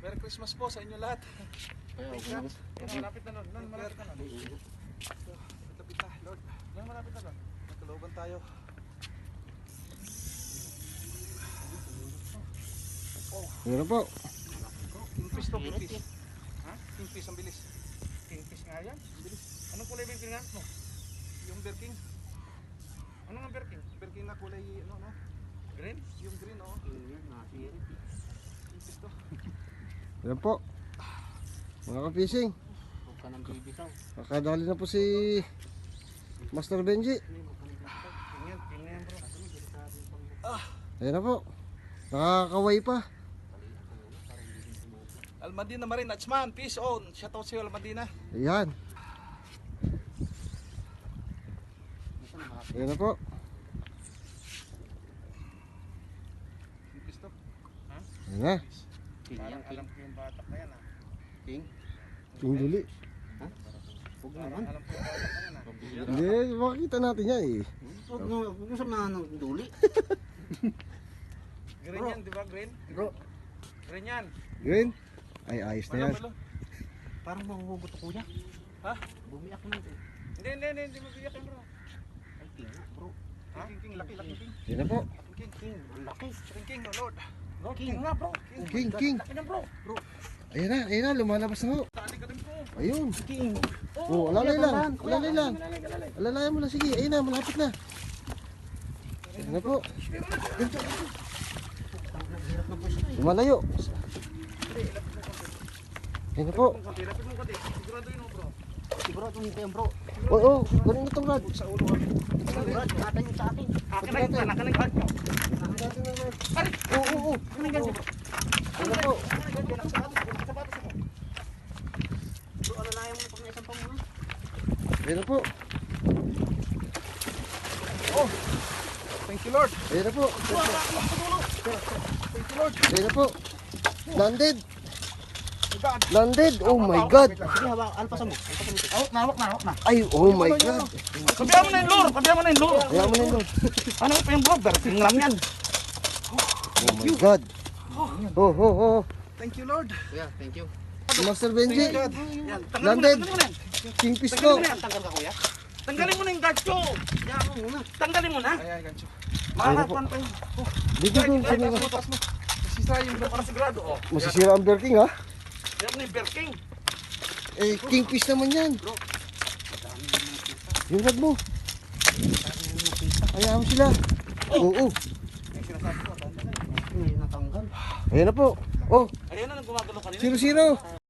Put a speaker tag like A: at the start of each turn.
A: Merry Christmas po sa inyo lahat. Malapit na nun. Malapit na nun. Malapit na, Lord. Malapit na nun. Magkalooban tayo.
B: Meron po.
A: Kingfish to, kingfish. Ha? Kingfish, ang bilis. Kingfish nga yan, ang bilis. Anong kulay ba yung pinangat mo? Yung bear king. Ano nga bear king? Bear king na kulay, ano, no? Green? Yung green, oh. Kingfish to.
B: Meron po. Mga ka-fishing. Kakadali na po si Master Benji.
A: Tingnan bro.
B: Ayan na po. Nakakaway pa.
A: Almadina Marine, Nachman, peace on. Shout out sa'yo, Almadina.
B: Ayan. Ayan na po.
A: Kingfish to. Ha?
B: Ayan na.
A: Parang alam ko yung batak na yan, ha?
B: King Duli.
A: Huwag naman. Alam ko yung batak na yan, ha?
B: Hindi, makikita natin yan eh.
C: Huwag mo samahan ng duli.
A: Green yan, di ba? Green?
C: Bro,
A: Green yan.
B: Green? Ay, ayos na yan.
C: parang mahuhugot ako kuya.
A: Ha?
C: Bumiyak na ito.
A: Hindi mabiyak yan, bro.
C: Ay, king bro.
A: Ha? King, laki, king.
B: Ayan na po.
A: King,
C: Ang laki.
A: king, no Lord.
C: King nga bro.
B: King.
C: Laki na bro. Bro,
B: Ayan na, lumalabas na po.
A: Tali ka rin po.
B: Ayun.
C: king.
B: Oh, alalay lang. Alalay lang. Alalay mo lang, sige. Ayun na, malapit na. Ayan na po. Lumalayo. Ayan na po.
A: Lapit mo konti. Sigurado yun, bro.
C: Siguro itong hintay bro.
B: Oo, ganun na itong rod.
A: Sa ulo kami.
C: Siguro, natin yung sa atin.
A: Akin na yung anak, anak.
B: Oo. Ayan na po.
C: Bro, alalayan mo pag naisang pa muna.
B: Ayan na po.
A: Thank you, Lord.
B: Ayan na po.
A: Thank you, Lord.
B: Ayan na po. Landed. Landed. Oh my God.
C: Sige, hawak. Alpasan mo. Hawak na.
B: Ay, oh my God.
A: Sabihan mo na yung lure. Sabihan mo na yung lure.
B: Kaya mo na yun.
A: Ano pa yung brother? Tingnan yan.
B: Oh my God. Oh.
A: Thank you, Lord.
C: Kuya, thank you.
B: Master Benji.
A: Yan.
B: Landed.
A: Tanggalin mo na yan.
B: Kingfish
A: Tanggalin
B: po.
A: mo na yan. Tanggal ka, kuya. Tanggalin mo na yung gancho.
C: Yan mo muna.
A: Tanggalin mo na. Ayan, gancho. Makakakuan pa yun.
B: Dito dun.
A: Butas mo. Masisira yung para sigurado. Oh.
B: Masisira ang Bear King ha.
A: Yan na yung Bear King.
B: Eh, kingfish naman yan. Yung rod mo. Hayaan mo sila. Oo.
A: Yung sinasabi ko.
C: May natanggal.
B: Ayan na po. Oh,
A: Ayan na, nang gumagalaw kanina.
B: 0-0.